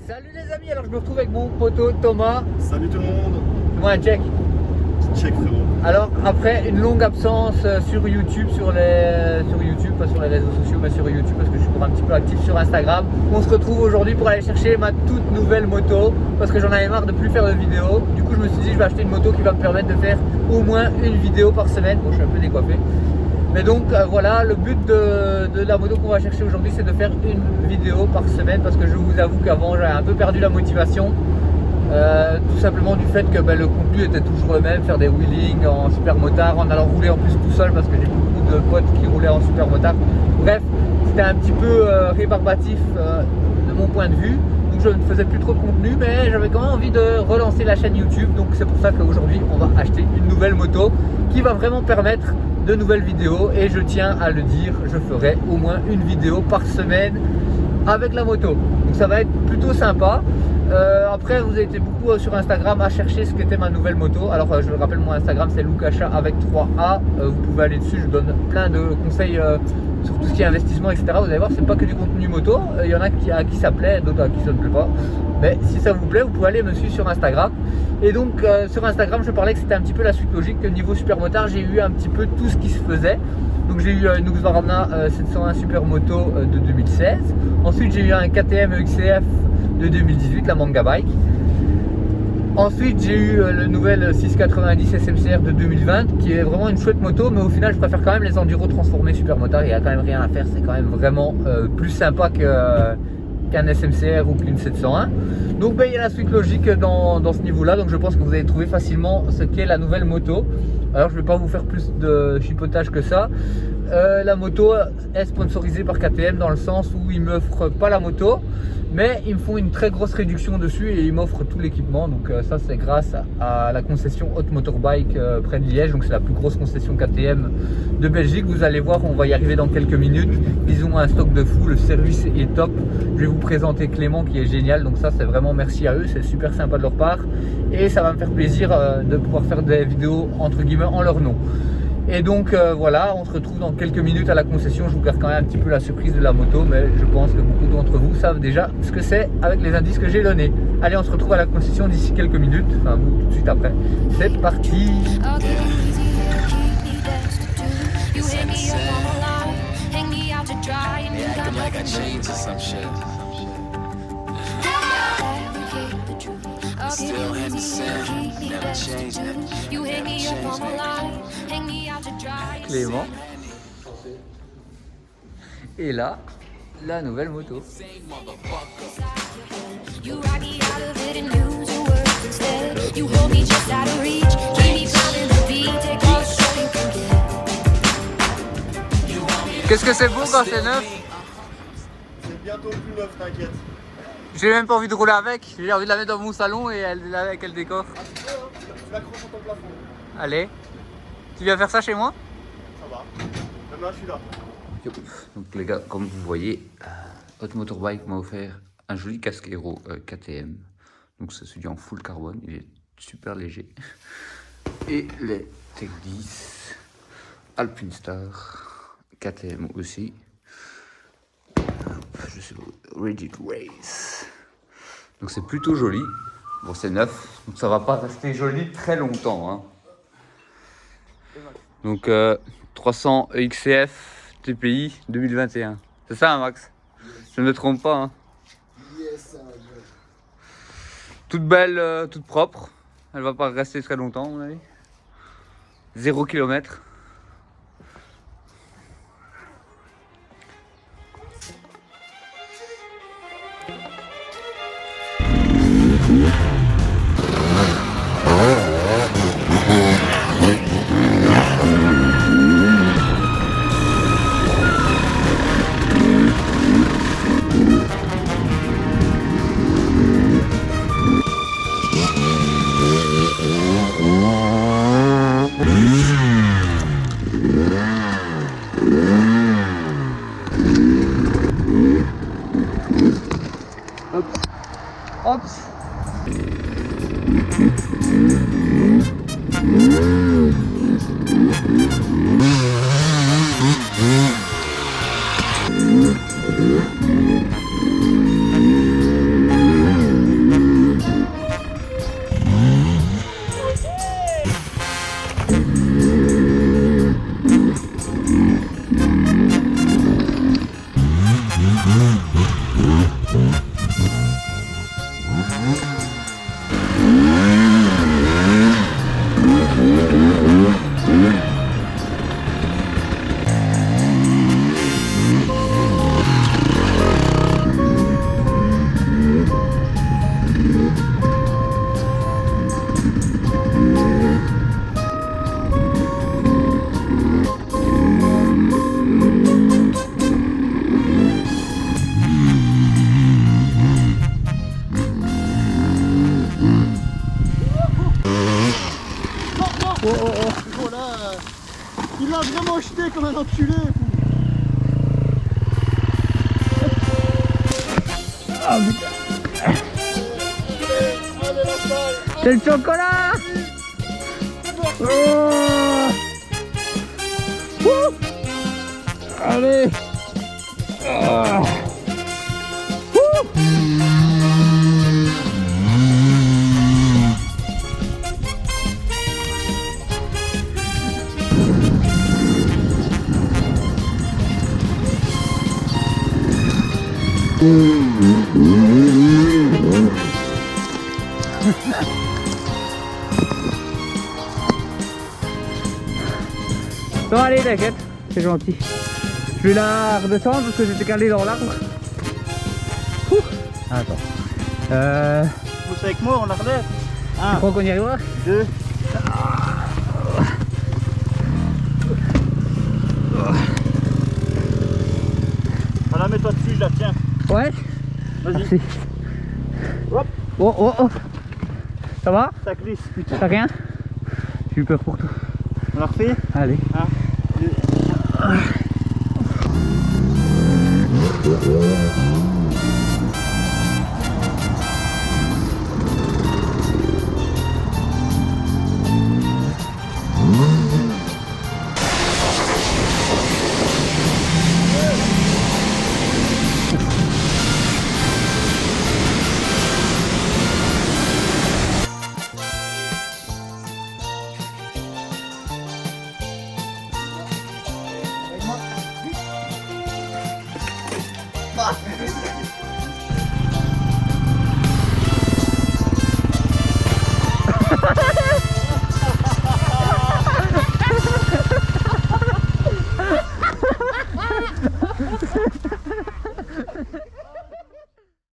Salut les amis, alors je me retrouve avec mon poteau Thomas. Salut tout le monde. Fais-moi un check. Check frérot. Alors après une longue absence sur YouTube, pas sur les réseaux sociaux mais sur YouTube parce que je suis encore un petit peu actif sur Instagram, on se retrouve aujourd'hui pour aller chercher ma toute nouvelle moto parce que j'en avais marre de plus faire de vidéos. Du coup je me suis dit je vais acheter une moto qui va me permettre de faire au moins une vidéo par semaine. Bon, je suis un peu décoiffé. Mais donc voilà, le but de la moto qu'on va chercher aujourd'hui, c'est de faire une vidéo par semaine parce que je vous avoue qu'avant j'avais un peu perdu la motivation. Tout simplement du fait que le contenu était toujours le même, faire des wheelings en super motard, en allant rouler en plus tout seul parce que j'ai beaucoup de potes qui roulaient en super motard. Bref, c'était un petit peu rébarbatif de mon point de vue. Donc je ne faisais plus trop de contenu, mais j'avais quand même envie de relancer la chaîne YouTube. Donc c'est pour ça qu'aujourd'hui on va acheter une nouvelle moto qui va vraiment permettre de nouvelles vidéos. Et je tiens à le dire, je ferai au moins une vidéo par semaine avec la moto. Donc ça va être plutôt sympa. Après vous avez été beaucoup sur Instagram à chercher ce qu'était ma nouvelle moto. Alors je le rappelle, mon Instagram c'est Lukacha avec 3A. Vous pouvez aller dessus, je donne plein de conseils sur tout ce qui est investissement, etc. Vous allez voir, c'est pas que du contenu moto. Il y en a à qui ça plaît, d'autres à qui ça ne plaît pas. Mais si ça vous plaît, vous pouvez aller me suivre sur Instagram. Et donc sur Instagram, je parlais que c'était un petit peu la suite logique. Que niveau supermotard, j'ai eu un petit peu tout ce qui se faisait. Donc j'ai eu une Husqvarna 701 Supermoto de 2016. Ensuite j'ai eu un KTM XCF de 2018, la Manga Bike. Ensuite j'ai eu le nouvel 690 SMCR de 2020 qui est vraiment une chouette moto, mais au final je préfère quand même les enduro transformés supermotard. Il n'y a quand même rien à faire, c'est quand même vraiment plus sympa qu'un SMCR ou qu'une 701. Donc il y a la suite logique dans ce niveau là, donc je pense que vous allez trouver facilement ce qu'est la nouvelle moto. Alors je ne vais pas vous faire plus de chipotage que ça. La moto est sponsorisée par KTM dans le sens où ils ne m'offrent pas la moto, mais ils me font une très grosse réduction dessus et ils m'offrent tout l'équipement. Donc ça c'est grâce à la concession Hot Motorbike près de Liège. Donc c'est la plus grosse concession KTM de Belgique. Vous allez voir, on va y arriver dans quelques minutes. Ils ont un stock de fou, le service est top. Je vais vous présenter Clément qui est génial. Donc ça c'est vraiment merci à eux, c'est super sympa de leur part. Et ça va me faire plaisir de pouvoir faire des vidéos entre guillemets en leur nom. Et donc voilà, on se retrouve dans quelques minutes à la concession. Je vous garde quand même un petit peu la surprise de la moto, mais je pense que beaucoup d'entre vous savent déjà ce que c'est avec les indices que j'ai donnés. Allez, on se retrouve à la concession d'ici quelques minutes, enfin vous tout de suite après. C'est parti. Clément. Et là, la nouvelle moto. Qu'est-ce que c'est beau quand c'est neuf? C'est bientôt plus neuf, t'inquiète. J'ai même pas envie de rouler avec, j'ai envie de la mettre dans mon salon et avec elle décore. Ah tu peux hein, tu l'accroches sur ton plafond. Allez, tu viens faire ça chez moi? Ça va. Demain je suis là. Donc les gars, comme vous voyez, Hot Motorbike m'a offert un joli casque Hero KTM. Donc c'est celui en full carbone, il est super léger. Et les Tech 10 Alpinestar KTM aussi. Je sais pas, Ready to Race. Donc c'est plutôt joli. Bon, c'est neuf, donc ça va pas rester joli très longtemps. Hein. Donc 300 XCF TPI 2021. C'est ça, hein, Max? Yes. Je ne me trompe pas. Hein. Yes, toute belle, toute propre. Elle va pas rester très longtemps, à mon avis. 0 km. Hops. Voilà. Il l'a vraiment jeté comme un enculé. Oh putain. Allez la salle. C'est le chocolat. Oh. Ouh. Allez. Ah. Ouh. Bon allez, t'inquiète, c'est gentil. Je vais la redescendre parce que j'étais calé dans l'arbre. Attends. Pousse avec moi, on la relève. Tu crois qu'on y arrivera? 2. Voilà, mets-toi dessus, je la tiens. Ouais. Vas-y. Merci. Hop, Oh oh oh. Ça va? ça glisse, putain. T'as rien? J'ai eu peur pour toi. On la refait. Allez. 1, 2.